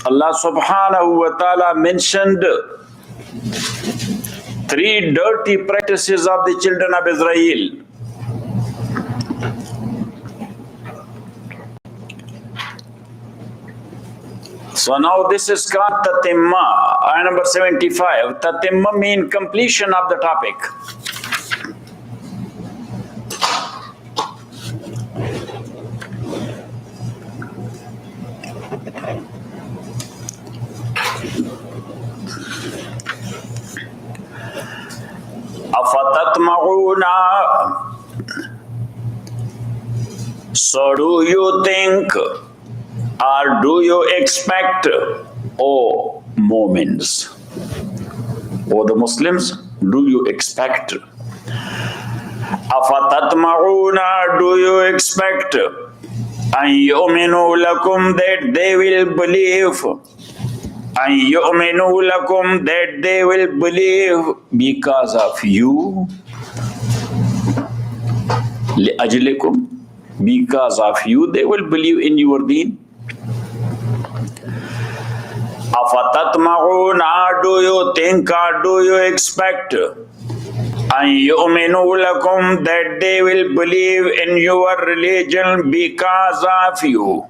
Allah subhanahu wa ta'ala mentioned three dirty practices of the children of Israel. So now this is called Tatimma, ayah number 75. Tatimma means completion of the topic. Afatatma'una. So do you think or do you expect, O Mu'mins, O the Muslims, do you expect? Afatatma'una, do you expect an yu'minu lakum, that they will believe, an yu'minu lakum, that they will believe because of you, li'ajlikum, because of you they will believe in your deen. Afatatma'una, do you think or do you expect an yu'minu lakum, that they will believe in your religion because of you?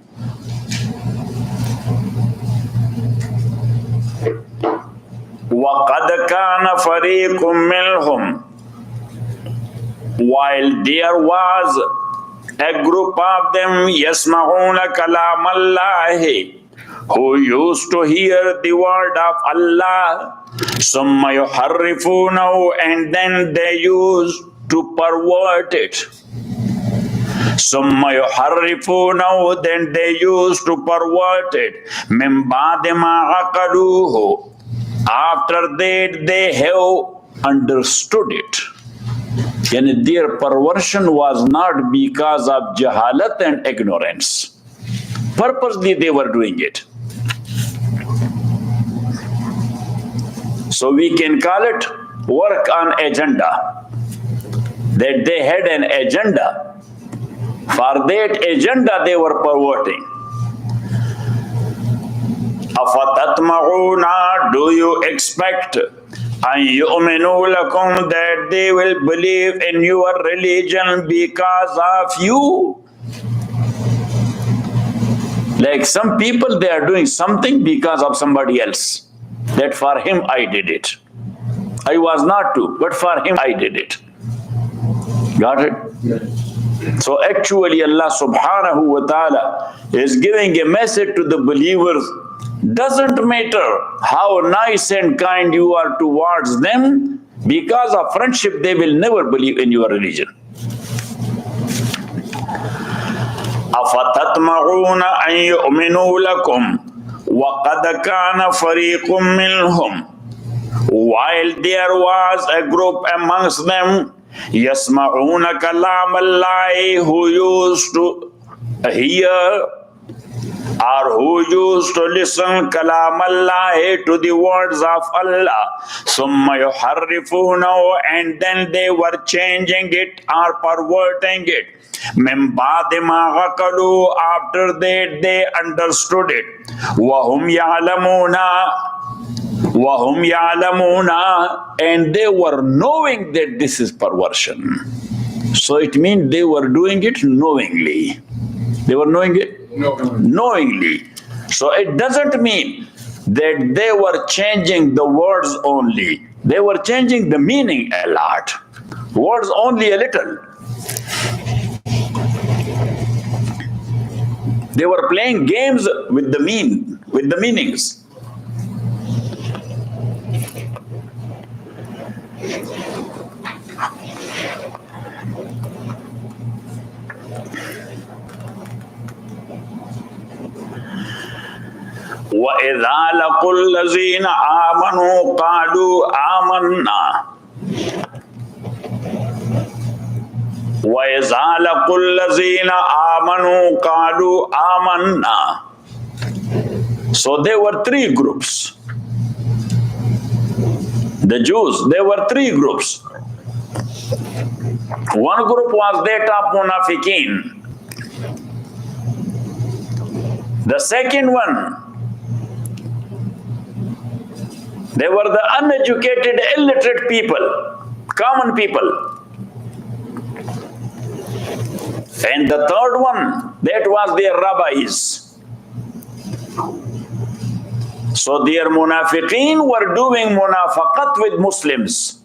وَقَدْ كَانَ فَرِيقٌ مِّنْهُمْ, while there was a group of them, يَسْمَعُونَ كَلَامَ اللَّهِ, who used to hear the word of Allah, ثُمَّ يُحَرِّفُونَهُ, and then they used to pervert it. ثُمَّ يُحَرِّفُونَهُ, then they used to pervert it. مِنْ بَعْدِ مَا عَقَلُوهُ, after that they have understood it. And their perversion was not because of jahalat and ignorance. Purposely they were doing it. So we can call it work on agenda. That they had an agenda. For that agenda they were perverting. Afatatma'una, do you expect an yu'minu lakum, that they will believe in your religion because of you? Like some people, they are doing something because of somebody else. That for him I did it. I was not to, but for him I did it. Got it? Yes. So actually Allah subhanahu wa ta'ala is giving a message to the believers. Doesn't matter how nice and kind you are towards them, because of friendship they will never believe in your religion. أَفَتَطْمَعُونَ أَن يُؤْمِنُوا لَكُمْ وَقَدْ كَانَ فَرِيقٌ مِّنْهُمْ, while there was a group amongst them, يَسْمَعُونَ كَلَامَ اللَّهِ, who used to hear or who used to listen kalam Allah, to the words of Allah. Summa yuharrifunahu, and then they were changing it or perverting it. Min ba'di ma aqalu, after that they understood it. Wahum ya'lamuna, and they were knowing that this is perversion. So it means they were doing it knowingly. They were knowing it? Knowingly. So it doesn't mean that they were changing the words only. They were changing the meaning a lot. Words only a little. They were playing games with the meanings. وَإِذَا لَقُوا الَّذِينَ آمَنُوا قَالُوا آمَنَّا وَإِذَا لَقُوا الَّذِينَ آمَنُوا قَالُوا آمَنَّا. So there were three groups. The Jews, there were three groups. One group was that of Munafiqeen. The second one, They were the uneducated, illiterate people, common people. And the third one, that was their rabbis. So their munafiqeen were doing munafaqat with Muslims.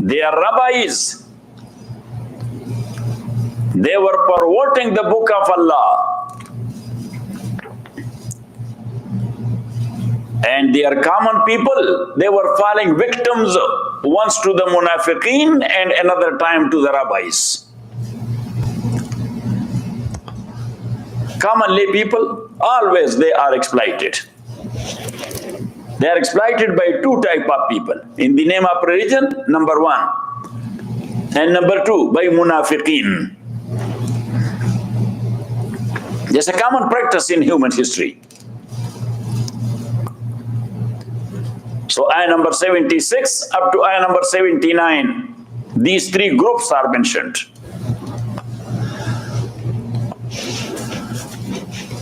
Their rabbis, they were perverting the book of Allah. And their common people, they were falling victims once to the munafiqeen and another time to the rabbis. Common lay people, always they are exploited. They are exploited by two types of people. In the name of religion, number one. And number two, by munafiqeen. There's a common practice in human history. So ayah number 76 up to ayah number 79, these three groups are mentioned.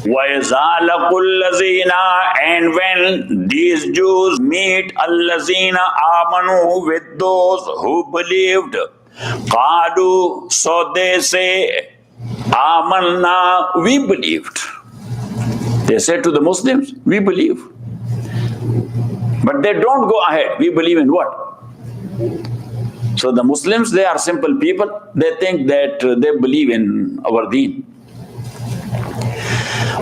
وَإِذَا لَقُوا الَّذِينَ, and when these Jews meet الَّذِينَ آمَنُوا, with those who believed, قَالُوا, so they say, آمَنَّا, we believed. They say to the Muslims, we believe. But they don't go ahead. We believe in what? So the Muslims, they are simple people. They think that they believe in our deen.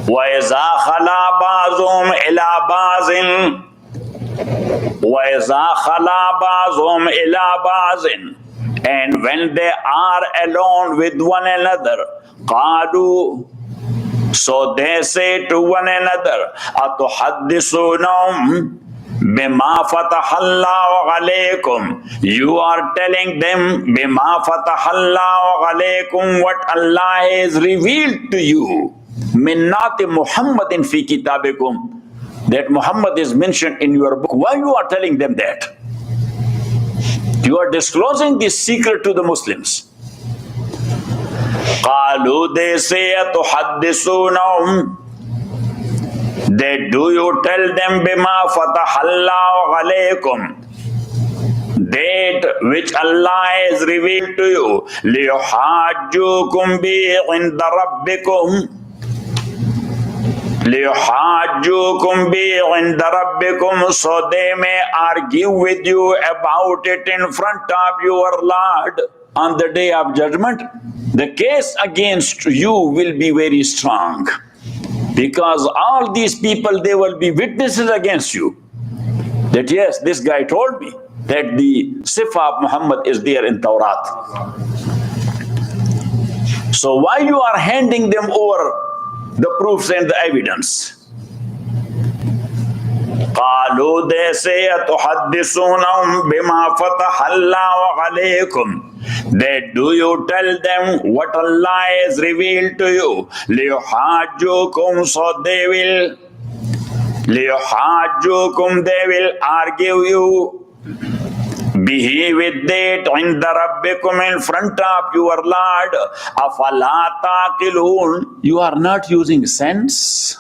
وَإِذَا خَلَا بَعْضُهُمْ إِلَى بَعْضٍ, وَإِذَا خَلَا بَعْضُهُمْ إِلَى بَعْضٍ, and when they are alone with one another, قَالُوا, so they say to one another, أَتُحَدِّثُونَهُمْ بِمَا فَتَحَ اللَّهُ عَلَيْكُمْ, you are telling them بِمَا فَتَحَ اللَّهُ عَلَيْكُمْ, what Allah has revealed to you, مِنَّاتِ مُحَمَّدٍ فِي كِتَابِكُمْ, that Muhammad is mentioned in your book. Why you are telling them that? You are disclosing this secret to the Muslims. قَالُوا, they say, أَتُحَدِّثُونَهُمْ, they do you tell them بِمَا فَتَحَ اللَّهُ عَلَيْكُمْ, that which Allah has revealed to you, لِيُحَاجُّوكُمْ بِهِ عِنْدَ رَبِّكُمْ, لِيُحَاجُّوكُمْ بِهِ عِنْدَ رَبِّكُمْ, so they may argue with you about it in front of your Lord on the day of judgment. The case against you will be very strong, because all these people, they will be witnesses against you. That yes, this guy told me that the Sifa of Muhammad is there in Tawrat. So why you are handing them over the proofs and the evidence? قالوا, they say, أتحدثونهم بما فتح الله عليكم, that do you tell them what Allah has revealed to you, ليحاجوكم, so they will, ليحاجوكم, they will argue you, به, with that, عند ربكم, in front of your Lord. أفلا تعقلون, you are not using sense.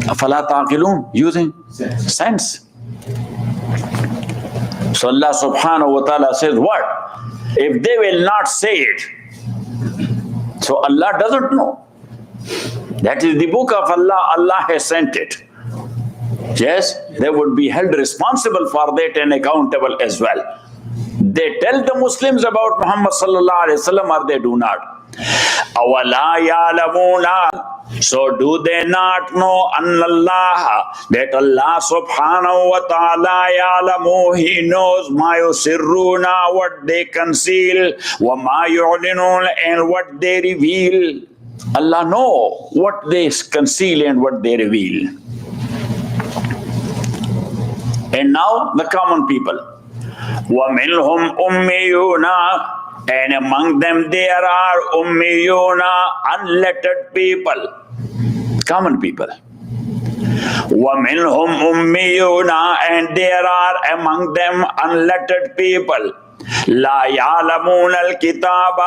أفلا تعقلون, using sense. So Allah subhanahu wa ta'ala says what? If they will not say it, so Allah doesn't know. That is the book of Allah, Allah has sent it. Yes, they would be held responsible for that and accountable as well. They tell the Muslims about Muhammad sallallahu alaihi wasallam, or they do not. أَوَلَا يَعْلَمُونَ, so do they not know Allah, that Allah subhanahu wa ta'ala ya'lamu, he knows ma yusirruna, what they conceal, wa ma yu'linun, and what they reveal. Allah know what they conceal and what they reveal. And now the common people. وَمِنْهُمْ أُمِّيُّونَ, and among them there are ummiyuna, unlettered people, common people. وَمِنْهُمْ أُمِّيُّونَ, and there are among them unlettered people. لَا يَعْلَمُونَ الْكِتَابَ,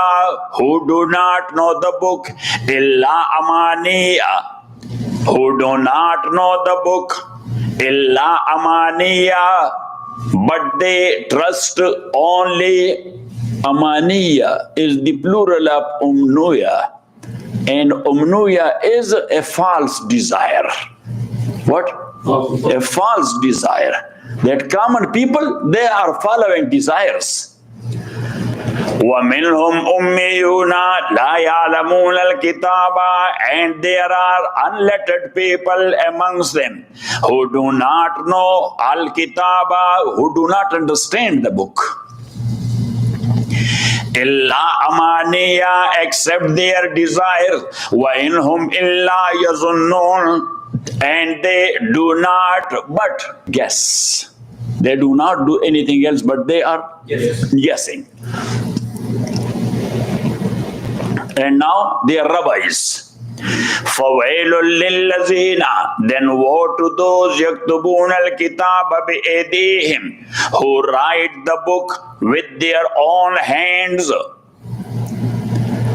who do not know the book. إِلَّا أَمَانِيَّ, who do not know the book, illa amaniya, but they trust only. Amaniya is the plural of umnuya, and umnuya is a false desire. What? A false desire. That common people, they are following desires. وَمِنْهُمْ أُمِّيُّونَ لَا يَعْلَمُونَ الْكِتَابَ, and there are unlettered people amongst them who do not know al-kitaba, who do not understand the book. إِلَّا أَمَانِيَّ, except their desires. وَإِنْهُمْ إِلَّا يَظُنُّونَ, and they do not but guess. They do not do anything else, but they are guessing. And now they are rabbis. فَوَيْلٌ لِلَّذِينَ, then woe to those يَكْتُبُونَ الْكِتَابَ بِأَيْدِيهِمْ, who write the book with their own hands.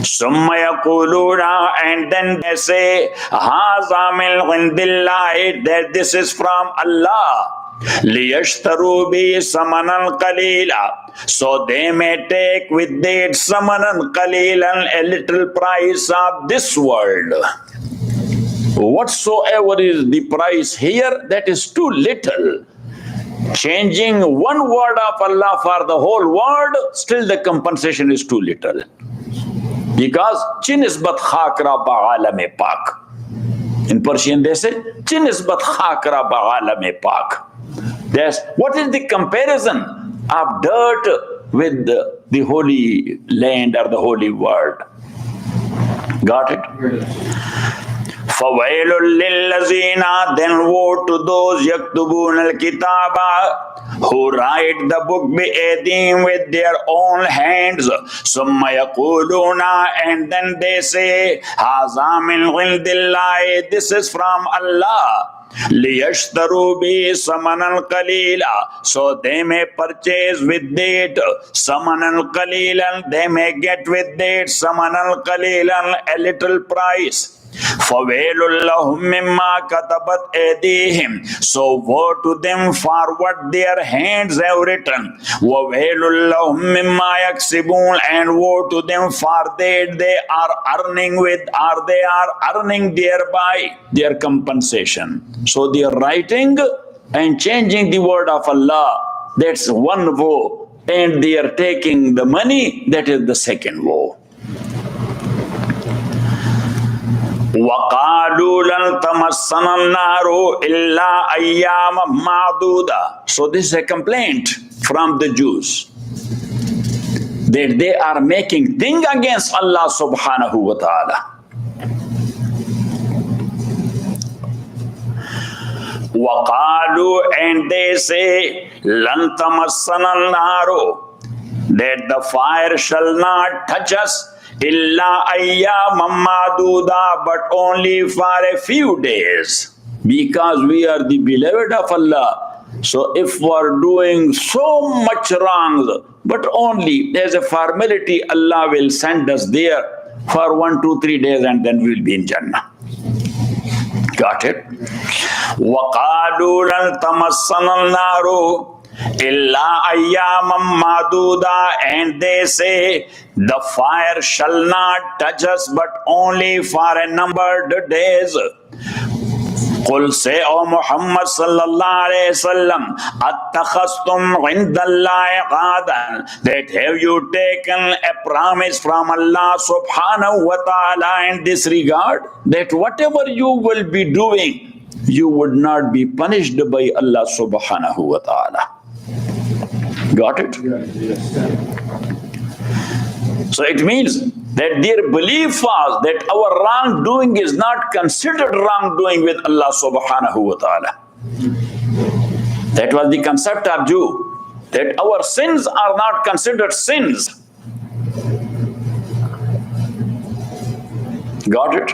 ثُمَّ يَقُولُونَ, and then they say, هَذَا مِنْ عِنْدِ اللَّهِ, that this is from Allah. لِيَشْتَرُوا بِهِ ثَمَنًا قَلِيلًا, so they may take with it ثَمَنًا قَلِيلًا, a little price of this world. Whatsoever is the price here, that is too little. Changing one word of Allah for the whole world, still the compensation is too little. Because chinisbat khakra ba'alame pak. In Persian they say, chinisbat khakra ba'alame pak. That's what is the comparison of dirt with the holy land or the holy word. Got it? فَوَيْلٌ لِلَّذِينَ, then woe to those يَكْتُبُونَ الْكِتَابَ, who write the book بِأَيْدِيهِمْ, with their own hands. ثُمَّ يَقُولُونَ, and then they say, هَذَا مِنْ عِنْدِ اللَّهِ, this is from Allah. لِيَشْتَرُوا بِهِ ثَمَنًا قَلِيلًا, so they may purchase with it ثَمَنًا قَلِيلًا, they may get with it ثَمَنًا قَلِيلًا, a little price. فَوَيْلٌ لَهُمْ مِمَّا كَتَبَتْ أَيْدِيهِمْ, so woe to them for what their hands have written. وَوَيْلٌ لَهُمْ مِمَّا يَكْسِبُونَ, and woe to them for that they are earning with, or they are earning thereby their compensation. So they are writing and changing the word of Allah, that's one woe, and they are taking the money, that is the second woe. وَقَالُوا لَن تَمَسَّنَا النَّارُ إِلَّا أَيَّامًا مَعْدُودًا, so this is a complaint from the Jews, that they are making thing against Allah subhanahu wa ta'ala. وَقَالُوا, and they say, لَن تَمَسَّنَا النَّارُ, that the fire shall not touch us, إِلَّا أَيَّامًا مَعْدُودًا, but only for a few days, because we are the beloved of Allah. So if we are doing so much wrong, but only there's a formality, Allah will send us there for 1, 2, 3 days, and then we will be in Jannah. Got it? وَقَالُوا لَن تَمَسَّنَا النَّارُ إِلَّا أَيَّامًا مَعْدُودًا, and they say the fire shall not touch us but only for a numbered days. قُلْ, say, O Muhammad sallallahu alayhi wasallam, أَتَّخَذْتُمْ عِنْدَ اللَّهِ عَهْدًا, that have you taken a promise from Allah subhanahu wa ta'ala in this regard, that whatever you will be doing, you would not be punished by Allah subhanahu wa ta'ala. Got it? So it means that their belief was that our wrongdoing is not considered wrongdoing with Allah subhanahu wa ta'ala. That was the concept of Jew, that our sins are not considered sins. Got it?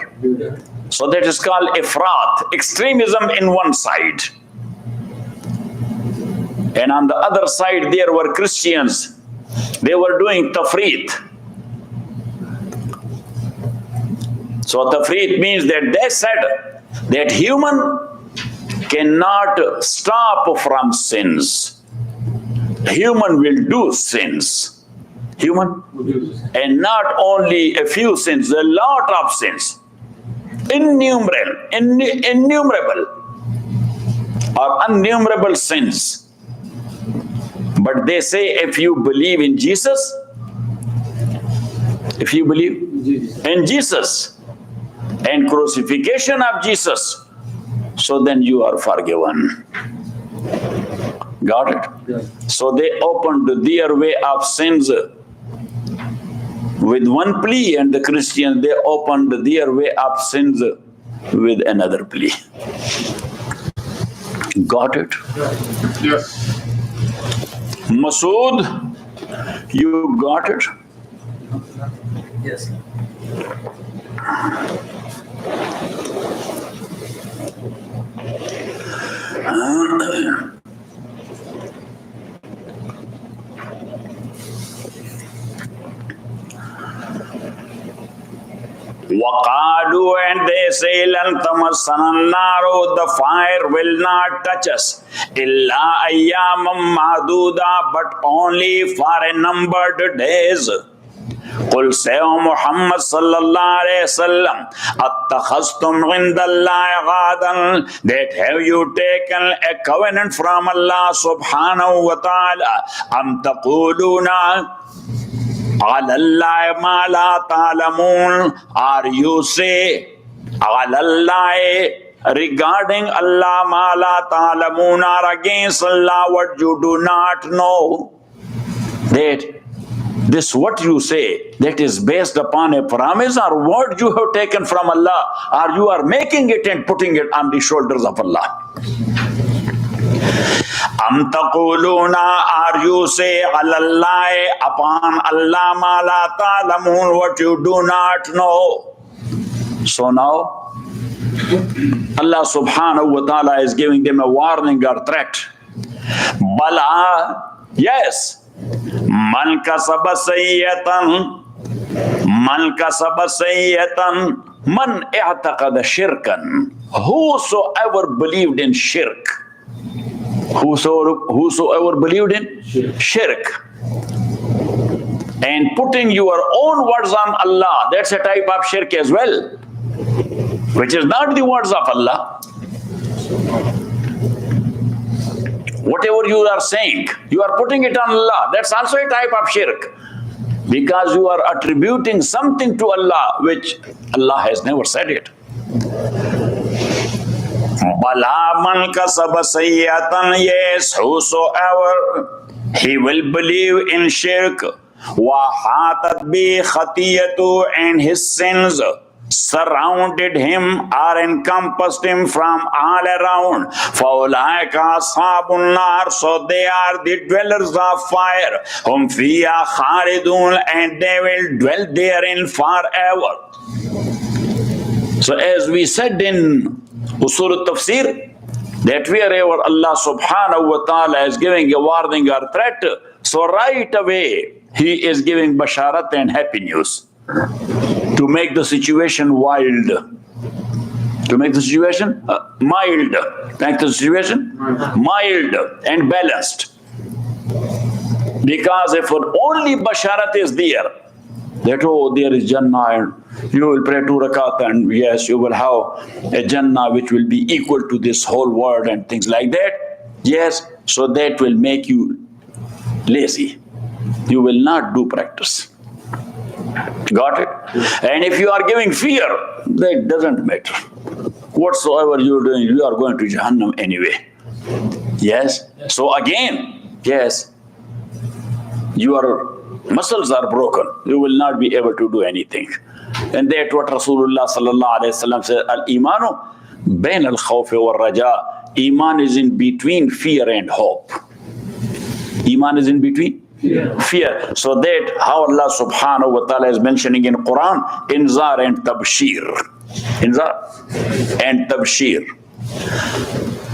So that is called ifrat, extremism in one side. And on the other side there were Christians. They were doing tafrit. So tafrit means that they said that human cannot stop from sins. Human will do sins. Human. And not only a few sins, a lot of sins. Innumerable or innumerable sins. But they say if you believe in Jesus, if you believe in Jesus and crucifixion of Jesus, so then you are forgiven. Got it? Yeah. So they opened their way of sins with one plea, and the Christians, they opened their way of sins with another plea. Got it? Yes. Masood, you got it? Yes. Waqalu, and they say, Lan tamassana naru, the fire will not touch us. Illa ayyamam mahduda, but only for a numbered days. Qul say, O Muhammad sallallahu alayhi wasallam, attakhastum indallahi ghadan, that have you taken a covenant from Allah subhanahu wa ta'ala, am taquluna Alallahi ma la ta'lamun, or you say Alallahi regarding Allah ma la ta'lamun, or against Allah what you do not know. That this what you say, that is based upon a promise or what you have taken from Allah, or you are making it and putting it on the shoulders of Allah. Am taquluna, or you say alallahi, upon Allah ma la ta'lamun, what you do not know. So now Allah subhanahu wa ta'ala is giving them a warning or threat. Bala, yes. Man kasaba sayyatan, man i'taqada shirkan, whosoever believed in shirk. Whosoever believed in shirk and putting your own words on Allah, that's a type of shirk as well, which is not the words of Allah. Whatever you are saying, you are putting it on Allah, that's also a type of shirk, because you are attributing something to Allah which Allah has never said it. Bala man kasaba sayyatan, yes, whosoever he will believe in shirk, wa hatat bi khatiyatu, and his sins surrounded him or encompassed him from all around. Faulaika ashabun nar, so they are the dwellers of fire. Hum fiha khalidun, and they will dwell therein forever. So as we said in Surah Tafsir, that wherever Allah subhanahu wa ta'ala is giving a warning or threat, so right away He is giving basharat and happy news to make the situation wild, to make the situation mild, make the situation mild and balanced. Because if only basharat is there, that oh, there is Jannah and you will pray 2 rakat and yes, you will have a Jannah which will be equal to this whole world and things like that. Yes, so that will make you lazy. You will not do practice. Got it? And if you are giving fear, that doesn't matter. Whatsoever you are doing, you are going to Jahannam anyway. Yes? So again, yes, your muscles are broken. You will not be able to do anything. And that's what Rasulullah sallallahu alayhi wa sallam said, Al-imanu bain al-khawfi wal-raja. Iman is in between fear and hope. Iman is in between fear. So that how Allah subhanahu wa ta'ala is mentioning in Quran, inzar and tabshir. Inzar and tabshir.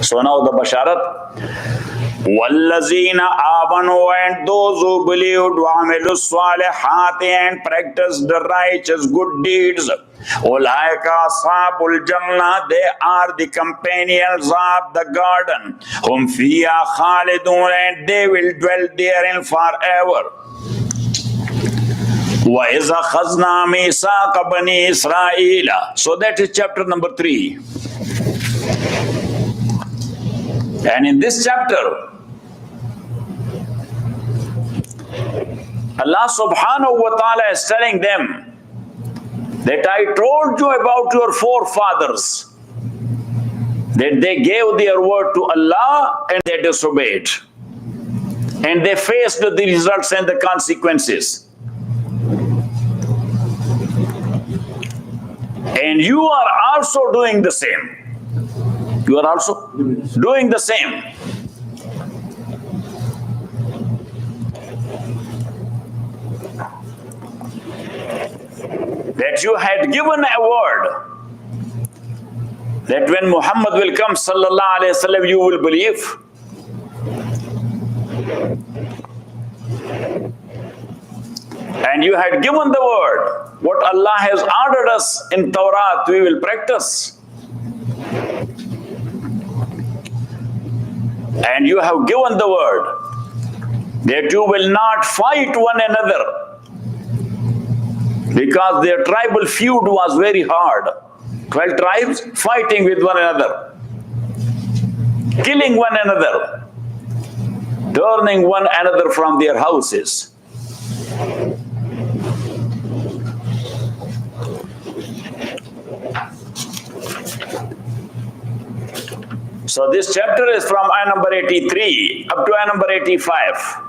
So now the basharat, وَالَّذِينَ آمَنُوا, and those who believed, وَعَمِلُوا الصَّالِحَاتِ, and practiced the righteous good deeds. أُولَٰئِكَ أَصْحَابُ الْجَنَّةِ, they are the companions of the garden. هُمْ فِيهَا خَالِدُونَ, and they will dwell therein forever. وَإِذْ أَخَذْنَا مِيثَاقَ بَنِي إِسْرَائِيلَ. So that is chapter number 3. And in this chapter, Allah subhanahu wa ta'ala is telling them that I told you about your forefathers, that they gave their word to Allah and they disobeyed. And they faced the results and the consequences. And you are also doing the same. You are also doing the same. That you had given a word that when Muhammad will come, sallallahu alaihi wasallam, you will believe. And you had given the word, what Allah has ordered us in Torah, we will practice. And you have given the word that you will not fight one another, because their tribal feud was very hard. 12 tribes fighting with one another, killing one another, turning one another from their houses. So this chapter is from ayah number 83 up to ayah number 85.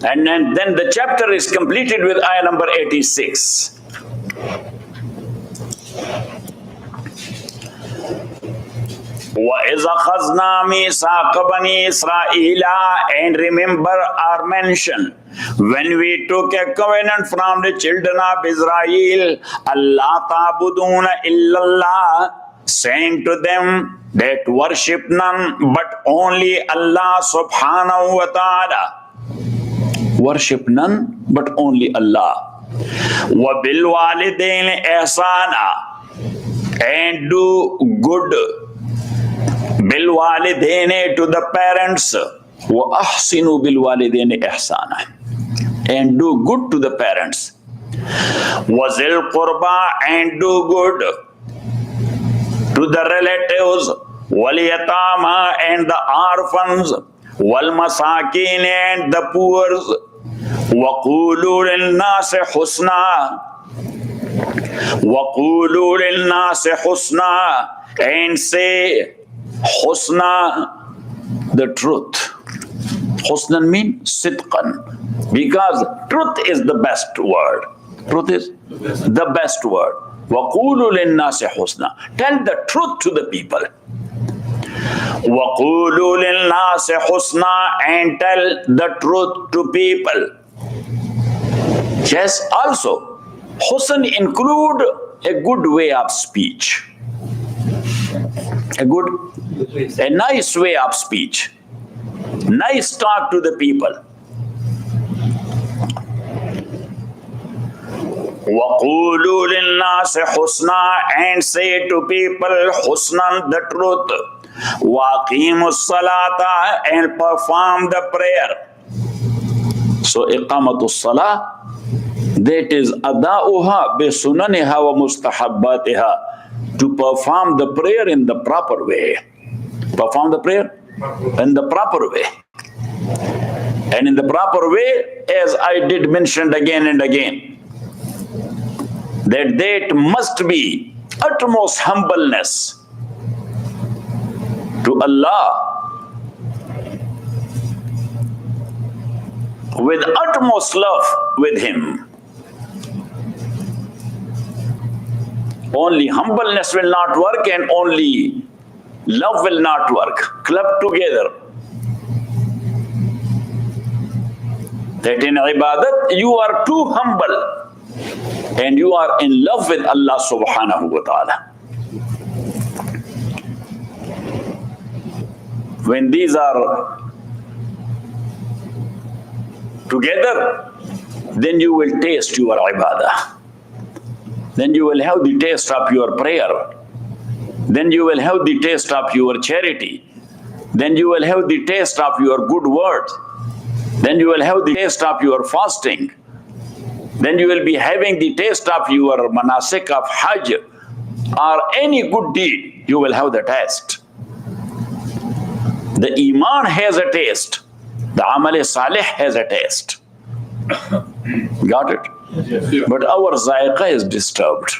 And then the chapter is completed with ayah number 86. وَإِذْ أَخَذْنَا مِيثَاقَ بَنِي إِسْرَائِيلَ, and remember or mention when we took a covenant from the children of Israel, Allah ta'buduna illallah, saying to them that worship none but only Allah subhanahu wa ta'ala. Worship none but only Allah. وَبِالْوَالِدَيْنِ إِحْسَانًا, and do good. بِالْوَالِدَيْنِ, to the parents. وَأَحْسِنُوا بِالْوَالِدَيْنِ إِحْسَانًا, and do good to the parents. وَذِلْ قُرْبَى, and do good to the relatives. وَالْيَتَامَى, and the orphans. وَالْمَسَاكِينِ, and the poor. وَقُولُوا لِلنَّاسِ حُسْنًا, وَقُولُوا لِلنَّاسِ حُسْنًا, and say husna, the truth. Husnan means sidqan, because truth is the best word. Truth is the best word. وَقُولُوا لِلنَّاسِ حُسْنًا, tell the truth to the people. وَقُولُوا لِلنَّاسِ حُسْنًا, and tell the truth to people. Yes, also, husn include a good way of speech. A nice way of speech. Nice talk to the people. وَقُولُوا لِلنَّاسِ حُسْنًا, and say to people husnan, the truth. وَأَقِيمُوا الصَّلَاةَ, and perform the prayer. So iqamatul salah, that is ada'uha bi sunaniha wa mustahabbatiha, to perform the prayer in the proper way. Perform the prayer in the proper way. And in the proper way, as I did mention again and again, that must be utmost humbleness to Allah, with utmost love with Him. Only humbleness will not work, and only love will not work. Club together. That in ibadat you are too humble. and you are in love with Allah subhanahu wa ta'ala. When these are together, then you will taste your ibadah. Then you will have the taste of your prayer. Then you will have the taste of your charity. Then you will have the taste of your good words. Then you will have the taste of your fasting. Then you will be having the taste of your manasik of Hajj or any good deed. You will have the taste. The Iman has a taste. The Amal Salih has a taste. Got it? Yes. But our zaiqah is disturbed.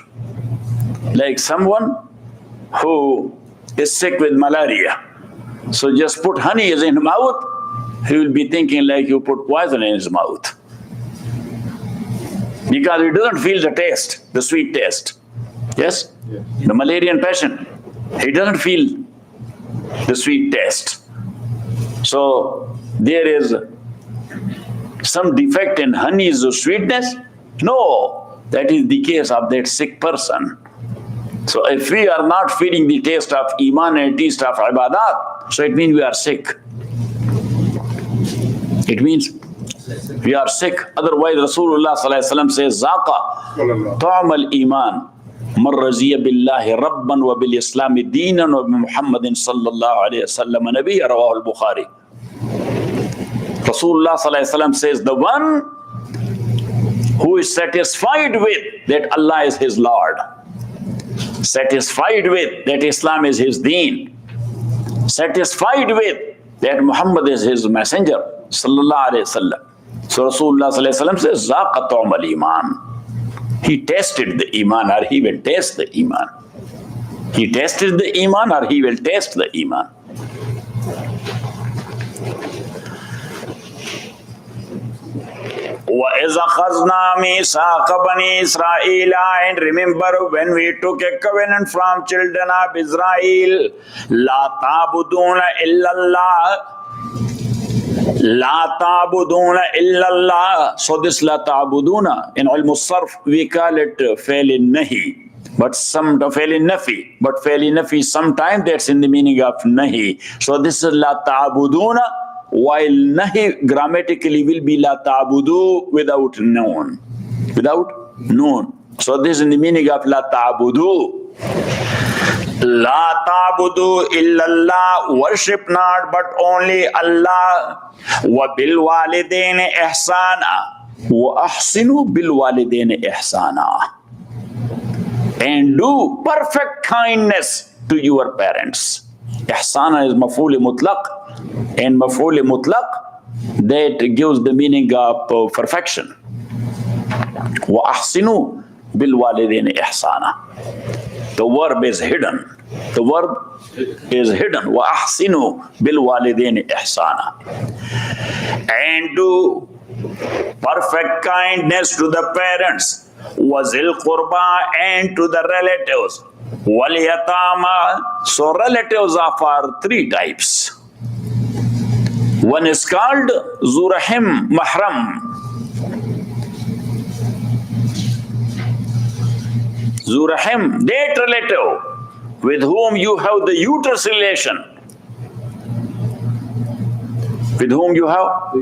Like someone who is sick with malaria. So just put honey in his mouth, he will be thinking like you put poison in his mouth. Because he doesn't feel the taste, the sweet taste. Yes? Yes. The Malarian patient, he doesn't feel the sweet taste. So there is some defect in honey's sweetness? No, that is the case of that sick person. So if we are not feeling the taste of Iman and taste of Ibadat, so it means we are sick. It means we are sick. Otherwise, Rasulullah says, Zaqa ta'amal iman man raziya billahi rabban wa bil islami deenan wa bi Muhammadin sallallahu alayhi wa sallam nabiyya rawahu al-Bukhari. Rasulullah says, the one who is satisfied with that Allah is his Lord, satisfied with that Islam is his deen, satisfied with that Muhammad is his messenger, sallallahu alayhi wa sallam. So Rasulullah says, Zaqa ta'amal iman. He tasted the Iman or he will taste the Iman. He tasted the Iman or he will taste the Iman. وَإِذْ أَخَذْنَا مِيثَاقَ بَنِي إِسْرَائِيلَ, and remember when we took a covenant from children of Israel, لَا تَعْبُدُونَ إِلَّا اللَّهِ, La ta'buduna illallah. So this la ta'buduna in ilm al-sarf we call it fail in nahi, but some fail in nafi. But fail in nafi sometimes that's in the meaning of nahi. So this is la ta'buduna, while nahi grammatically will be la ta'budu without noon. Without noon. So this is in the meaning of la ta'budu. La ta'budu illallah, worship not but only Allah. Wa bil walidaini ihsana, wa ahsinu bil walidaini ihsana, and do perfect kindness to your parents. Ihsana is maf'ul mutlaq, and maf'ul mutlaq that gives the meaning of perfection. Wa ahsinu bil walidaini ihsana. The verb is hidden. The verb is hidden. Wa ahsinu bil walidaini ihsana. And do perfect kindness to the parents. Wa zil qurba, and to the relatives. Wal yatama. So relatives are three types. One is called Zurahim Mahram. Zurahim, that relative with whom you have the uterus relation. With whom you have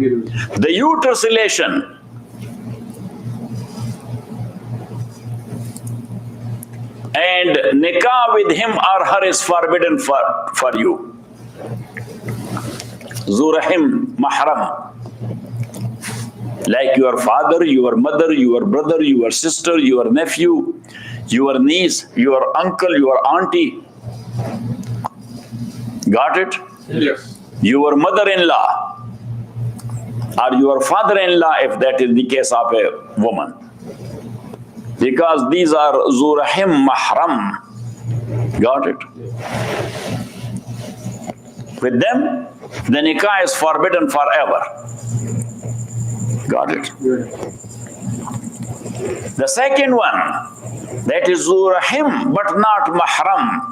the uterus relation. And nikah with him or her is forbidden for you. Zurahim Mahram. Like your father, your mother, your brother, your sister, your nephew, your niece, your uncle, your auntie. Got it? Yes. Your mother-in-law or your father-in-law, if that is the case of a woman. Because these are Zurahim Mahram. Got it? With them, the nikah is forbidden forever. Got it? The second one, that is Zurahim, but not Mahram.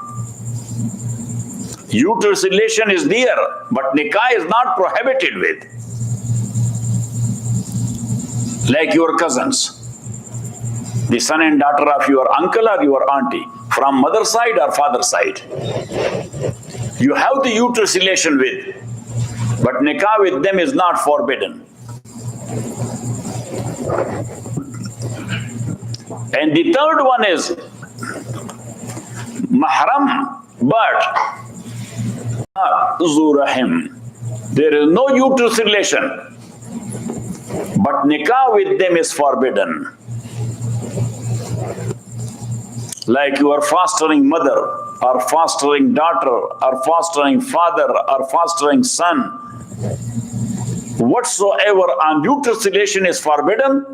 Uterus relation is there, but nikah is not prohibited with. Like your cousins. the son and daughter of your uncle or your auntie, from mother side or father side. You have the uterus relation with, but nikah with them is not forbidden. And the third one is mahram, but zurahim. There is no uterus relation, but nikah with them is forbidden. Like your fostering mother, or fostering daughter, or fostering father, or fostering son. Whatsoever on uterus relation is forbidden.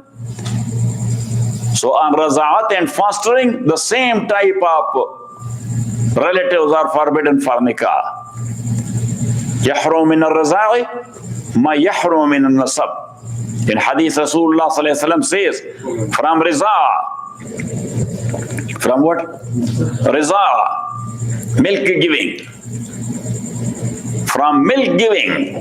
So on raza'at and fostering, the same type of relatives are forbidden for nikah. يحرم من الرزاع ما يحرم من النسب. In hadith Rasulullah sallallahu alaihi wasallam says, from riza, from what? Riza, milk giving. From milk giving,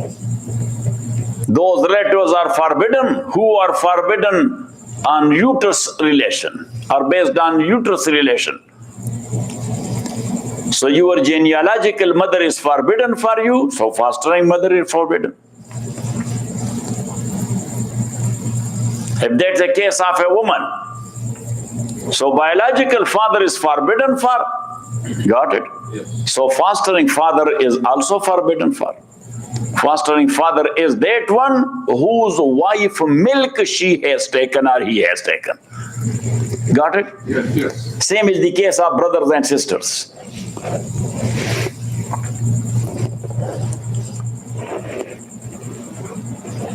those relatives are forbidden who are forbidden on uterus relation, or based on uterus relation. So your genealogical mother is forbidden for you, so fostering mother is forbidden. If that's the case of a woman, so biological father is forbidden for, got it? Yes. So fostering father is also forbidden for. Fostering father is that one whose wife milk she has taken or he has taken. Got it? Yes, yes. Same is the case of brothers and sisters.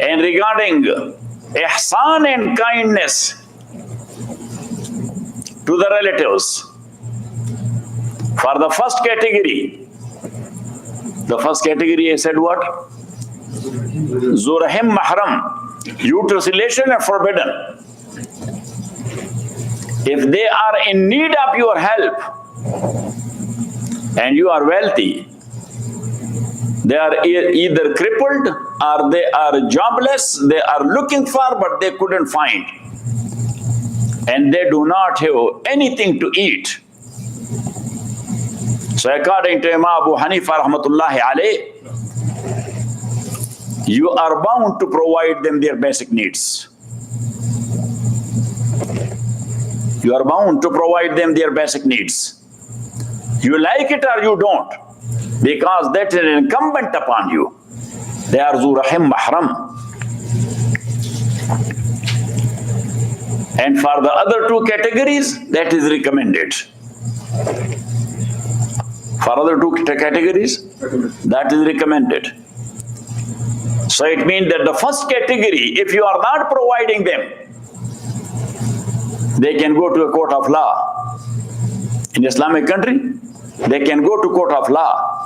And regarding ihsan and kindness to the relatives, for the first category I said what? Zurahim mahram, uterus relation are forbidden. If they are in need of your help and you are wealthy, they are either crippled or they are jobless, they are looking for but they couldn't find, and they do not have anything to eat. So according to Imam Abu Hanifa rahmatullahi alayh, you are bound to provide them their basic needs. You are bound to provide them their basic needs. You like it or you don't, because that is incumbent upon you. They are zurahim mahram. And for the other two categories, that is recommended. For other two categories, that is recommended. So it means that the first category, if you are not providing them, they can go to a court of law. In Islamic country, they can go to court of law.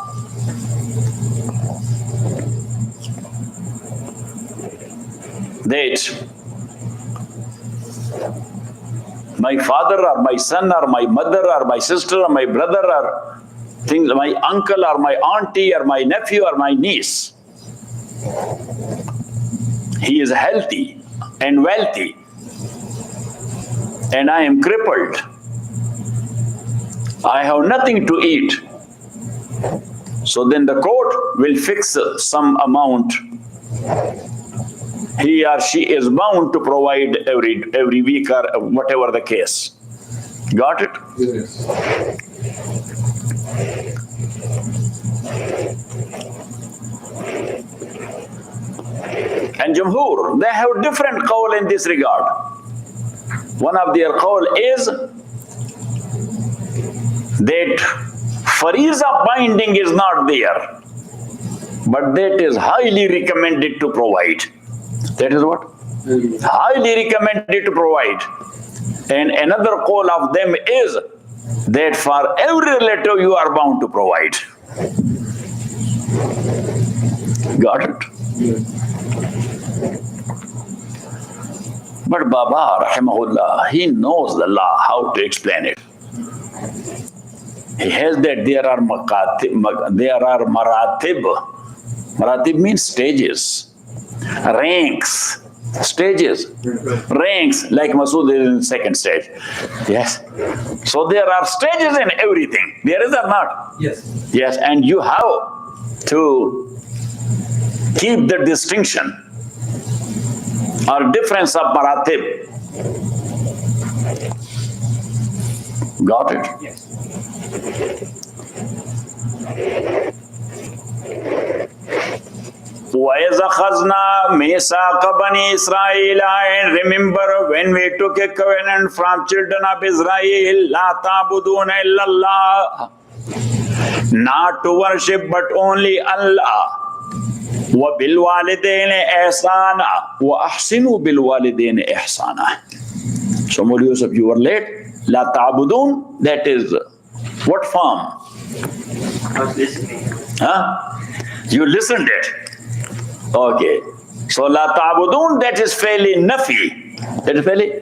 That my father or my son or my mother or my sister or my brother or things, my uncle or my auntie or my nephew or my niece, he is healthy and wealthy and I am crippled. I have nothing to eat. So then the court will fix some amount. He or she is bound to provide every week or whatever the case. Got it? Yes. And Jumhur, they have different qawl in this regard. One of their qawl is that fariza binding is not there, but that is highly recommended to provide. That is what? Highly recommended to provide. And another call of them is that for every relative you are bound to provide. Got it? But Baba, rahimahullah, he knows the law, how to explain it. He has that there are maratib. Maratib means stages, ranks, stages, ranks, like Masood is in second stage. Yes. So there are stages in everything. There is or not? Yes. Yes, and you have to keep the distinction or difference of maratib. Got it? Yes. وَإِذْ أَخَذْنَا مِيثَاقَ بَنِي إِسْرَائِيلَ, and remember when we took a covenant from children of Israel, لَا تَعْبُدُونَ إِلَّا اللَّهَ, not to worship but only Allah. وَبِالْوَالِدَيْنِ إِحْسَانًا وَأَحْسِنُوا بِالْوَالِدَيْنِ إِحْسَانًا. So Mawli Yusuf, you were late. لَا تَعْبُدُونَ, that is what form? I was listening. Huh? You listened it. Okay. So la ta'budun, that is fairly nafi. That is fairly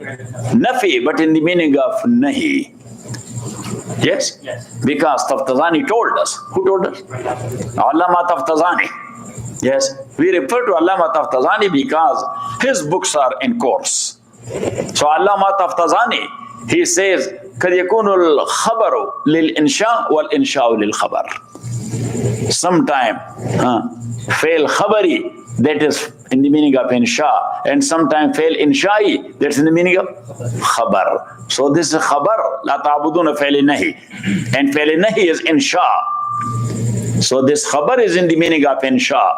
nafi, but in the meaning of nahi. Yes? Yes. Because Taftazani told us. Who told us? Allama Taftazani. Yes. We refer to Allama Taftazani because his books are in course. So Allama Taftazani, he says, قد يكون الخبر للإنشاء والإنشاء للخبر. Sometime fail khabari, that is in the meaning of insha, and sometime fail inshai, that's in the meaning of khabar. So this is khabar, la ta'buduna fail nahi, and fail nahi is insha. So this khabar is in the meaning of insha.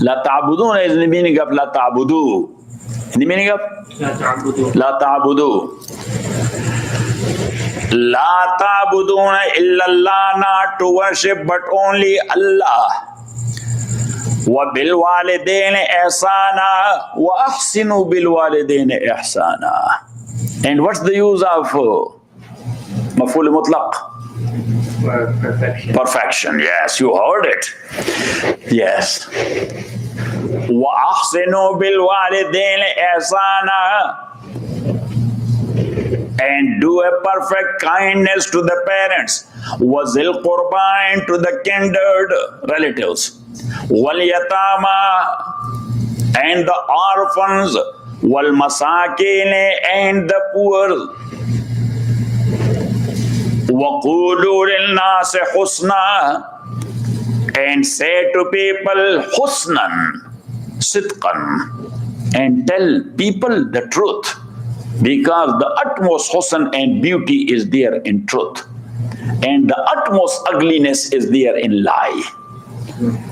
La ta'buduna is in the meaning of la ta'budu. In the meaning of la ta'budu. La ta'buduna illallah, not to worship but only Allah. Wa bil walidaini ihsana wa ahsinu bil walidaini ihsana. And what's the use of maf'ul mutlaq? Perfection. Perfection, yes, you heard it. Yes. Wa ahsinu bil walidaini ihsana. And do a perfect kindness to the parents. Wazil qurban, to the kindred relatives. Wal yatama, and the orphans. Wal masakin, and the poor. Wa qulu lil nas husna, and say to people husnan, sidqan, and tell people the truth. Because the utmost husn and beauty is there in truth. And the utmost ugliness is there in lie.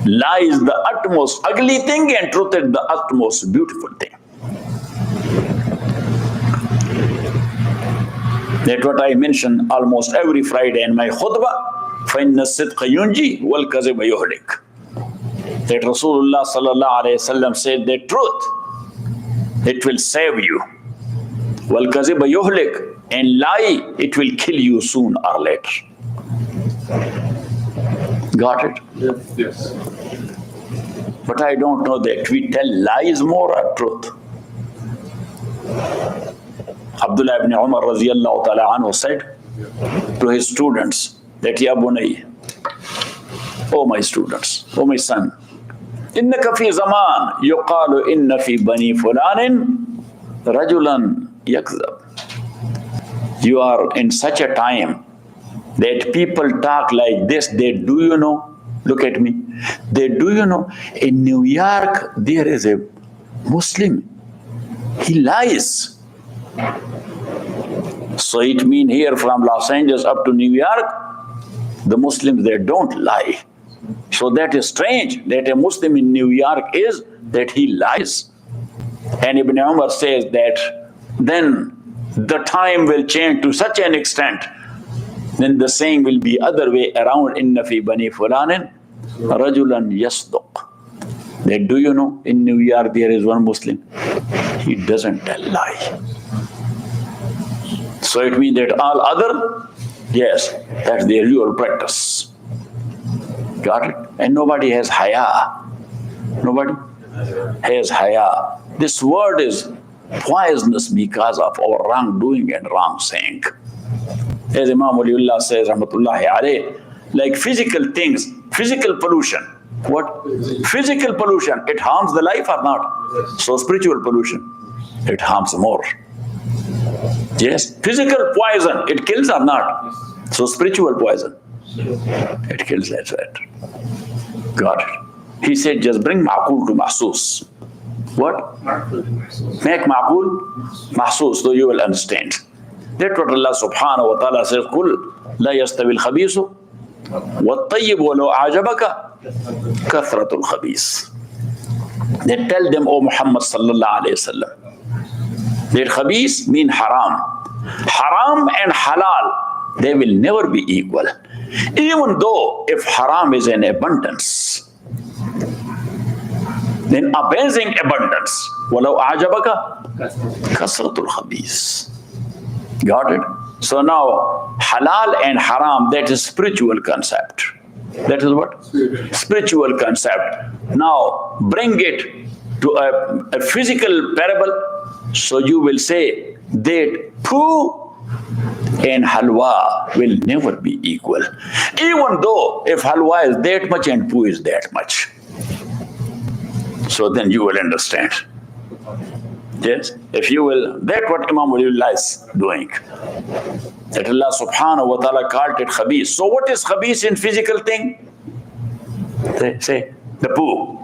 Lie is the utmost ugly thing and truth is the utmost beautiful thing. That's what I mention almost every Friday in my khutbah. فَإِنَّ الصِّدْقَ يُنْجِي وَالْكَذِبَ يُهْلِكُ. That Rasulullah sallallahu alayhi wasallam said that truth, it will save you. وَالْكَذِبَ يُهْلِكُ, and lie, it will kill you soon or later. Got it? Yes. But I don't know that we tell lies more or truth. Abdullah ibn Umar radiyallahu ta'ala anhu said to his students that, Ya bunay, oh my students, oh my son, innaka fi zaman yuqalu inna fi bani fulanin rajulan yakzab. You are in such a time that people talk like this. They, do you know, look at me, they, do you know, in New York there is a Muslim, he lies. So it means here from Los Angeles up to New York, the Muslims, they don't lie. So that is strange that a Muslim in New York is that he lies. And Ibn Umar says that then the time will change to such an extent, then the saying will be other way around, inna fi bani fulanin rajulan yasduq. That, do you know, in New York there is one Muslim, he doesn't tell lie. So it means that all other, yes, that's their usual practice. Got it? And nobody has haya. Nobody has haya. This word is poisonous because of our wrongdoing and wrong saying. As Imam Ullah says, rahmatullahi alayh, like physical things, physical pollution, What? Physical pollution. It harms the life or not? So spiritual pollution, it harms more. Yes. Physical poison, it kills or not? So spiritual poison, it kills. That's it. Got it. He said, just bring ma'qul to mahsus. What? Make ma'qul mahsus, so you will understand. That's what Allah subhanahu wa ta'ala says, قُلْ لَا يَسْتَوِي الْخَبِيثُ وَالطَّيِّبُ وَلَوْ أَعْجَبَكَ كَثْرَةُ الْخَبِيثِ. They tell them, O Muhammad sallallahu alayhi wa sallam, that khabith mean haram. Haram and halal, they will never be equal. Even though if haram is in abundance, in amazing abundance, وَلَوْ أَعْجَبَكَ كَثْرَةُ الْخَبِيثِ. Got it? So now, halal and haram, that is spiritual concept. That is what? Spiritual concept. Now, bring it to a physical parable. So you will say that poo and halwa will never be equal. Even though if halwa is that much and poo is that much. So then you will understand. Yes, if you will, that's what Imam Ullah is doing. That Allah subhanahu wa ta'ala called it khabith. So what is khabith in physical thing? Say, the poo.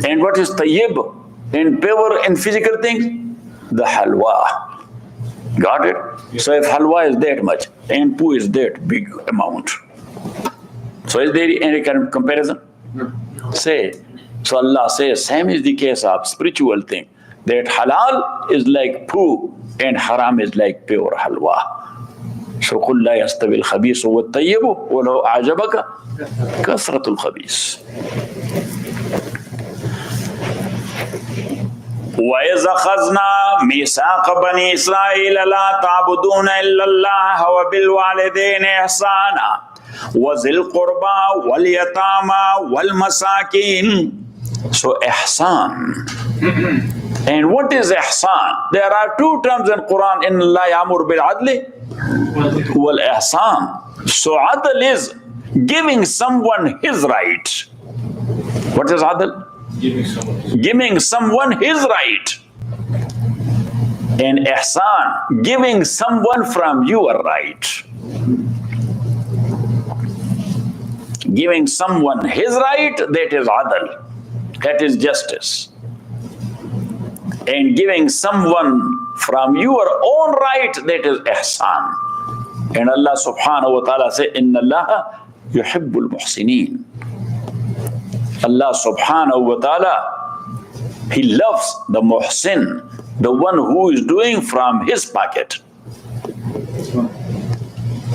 And what is tayyib in pure in physical things? The halwa. Got it? So if halwa is that much and poo is that big amount. So is there any kind of comparison? Say. So Allah says, same is the case of spiritual thing. That halal is like poo and haram is like pure halwa. So قُلْ لَا يَسْتَوِي الْخَبِيثُ وَالطَّيِّبُ وَلَوْ أَعْجَبَكَ كَثْرَةُ الْخَبِيثِ. وَإِذْ أَخَذْنَا مِيثَاقَ بَنِي إِسْرَائِيلَ لَا تَعْبُدُونَ إِلَّا اللَّهَ وَبِالْوَالِدَيْنِ إِحْسَانًا وَذِي الْقُرْبَى وَالْيَتَامَى وَالْمَسَاكِينِ. So ihsan. And what is ihsan? There are two terms in Quran, in Allah ya'mur bil adli wal ihsan. So adl is giving someone his right. What is adl? Giving someone his right. And ihsan, giving someone from your right. Giving someone his right, that is adl. That is justice. And giving someone from your own right, that is ihsan. And Allah subhanahu wa ta'ala says, Inna Allah yuhibbul muhsineen. Allah subhanahu wa ta'ala, He loves the muhsin, the one who is doing from his pocket.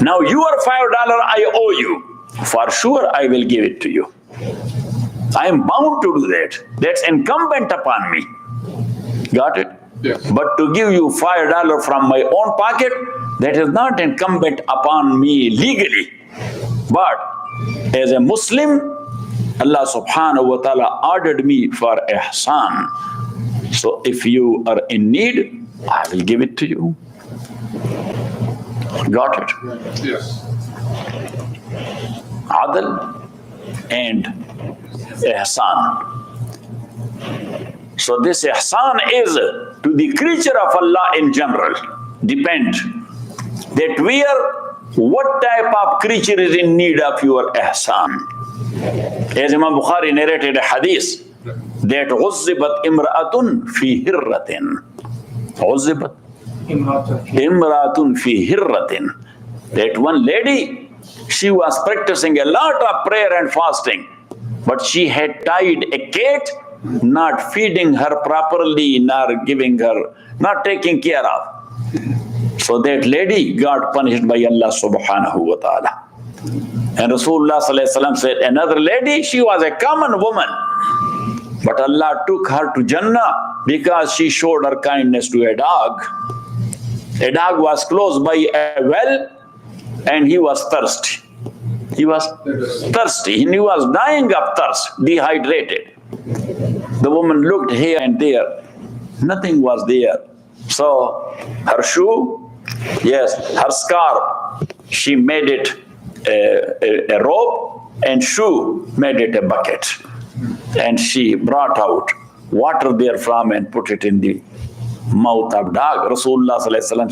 Now your $5 I owe you. For sure I will give it to you. I am bound to do that. That's incumbent upon me. Got it? Yes. But to give you $5 from my own pocket, that is not incumbent upon me legally. But as a Muslim, Allah subhanahu wa ta'ala ordered me for ihsan. So if you are in need, I will give it to you. Got it? Yes. Adl and ihsan. So this ihsan is to the creature of Allah in general. Depend that what type of creature is in need of your ihsan. As Imam Bukhari narrated a hadith that غُزِّبَتْ إِمْرَأَةٌ فِي هِرَّةٍ. غُزِّبَتْ إِمْرَأَةٌ فِي هِرَّةٍ. That one lady, she was practicing a lot of prayer and fasting, but she had tied a cat, not feeding her properly, not giving her, not taking care of. So that lady got punished by Allah subhanahu wa ta'ala. And Rasulullah sallallahu alaihi wasallam said, another lady, she was a common woman, but Allah took her to Jannah because she showed her kindness to a dog. A dog was close by a well and he was thirsty. He was thirsty. He was dying of thirst, dehydrated. The woman looked here and there. Nothing was there. So her shoe, yes, her scarf, she made it a rope and Shu made it a bucket. And she brought out water therefrom and put it in the mouth of dog. Rasulullah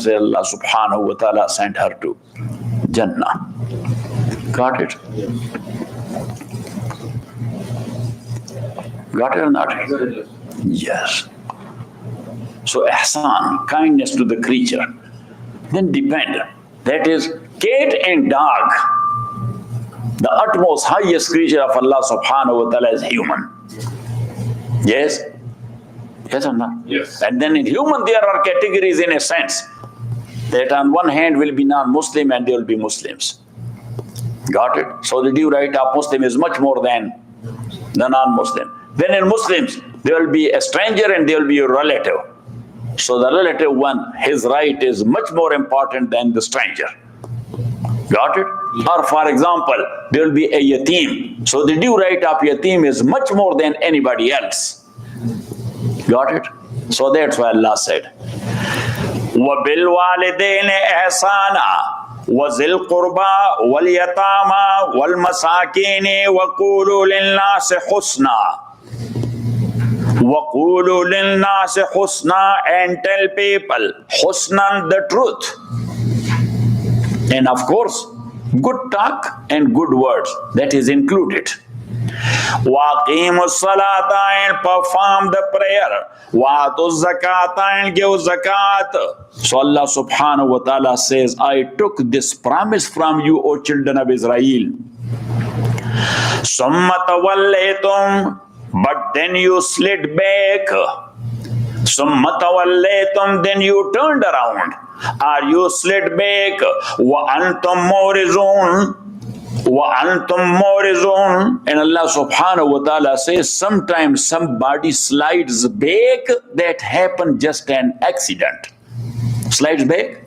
said, Allah subhanahu wa ta'ala sent her to Jannah. Got it? Got it or not? Yes. So ihsan, kindness to the creature. Then depend. That is, cat and dog. The utmost highest creature of Allah subhanahu wa ta'ala is human. Yes? Yes or not? Yes. And then in human there are categories in a sense. That on one hand will be non-Muslim and there will be Muslims. Got it? So the due right of Muslim is much more than the non-Muslim. Then in Muslims, there will be a stranger and there will be a relative. So the relative one, his right is much more important than the stranger. Got it? Or for example, there will be a yatim. So the due right of yatim is much more than anybody else. Got it? So that's why Allah said, وَبِالْوَالِدَيْنِ إِحْسَانًا وَذِي الْقُرْبَى وَالْيَتَامَى وَالْمَسَاكِينِ وَقُولُوا لِلنَّاسِ حُسْنًا. وَقُولُوا لِلنَّاسِ حُسْنًا, and tell people husnan, the truth. And of course, good talk and good words, that is included. وَأَقِيمُوا الصَّلَاةَ, and perform the prayer. وَآتُوا الزَّكَاةَ, and give zakat. So Allah subhanahu wa ta'ala says, I took this promise from you, O children of Israel. ثُمَّ تَوَلَّيْتُمْ, but then you slid back. ثُمَّ تَوَلَّيْتُمْ, then you turned around. Or you slid back. وَأَنْتُمْ مُعْرِضُونَ. وَأَنْتُمْ مُعْرِضُونَ. And Allah subhanahu wa ta'ala says, sometimes somebody slides back, that happened just an accident. Slides back?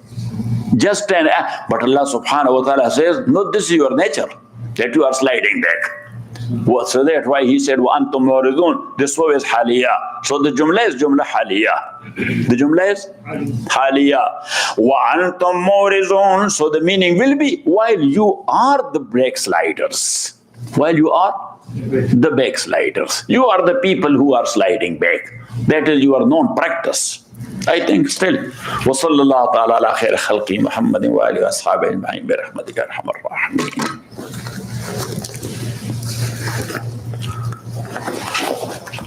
Just an, but Allah subhanahu wa ta'ala says, no, this is your nature, that you are sliding back. So that's why he said, وَأَنْتُمْ مُعْرِضُونَ. This one is haliyah. So the jumla is jumla haliyah. The jumla is haliyah. وَأَنْتُمْ مُعْرِضُونَ. So the meaning will be, while you are the backsliders. While you are the backsliders. You are the people who are sliding back. That is your known practice. I think still. وَصَلَّى اللَّهُ تَعَالَى عَلَى خَيْرِ خَلْقِهِ مُحَمَّدٍ وَآلِهِ وَأَصْحَابِهِ أَجْمَعِينَ بِرَحْمَتِكَ يَا أَرْحَمَ الرَّاحِمِينَ.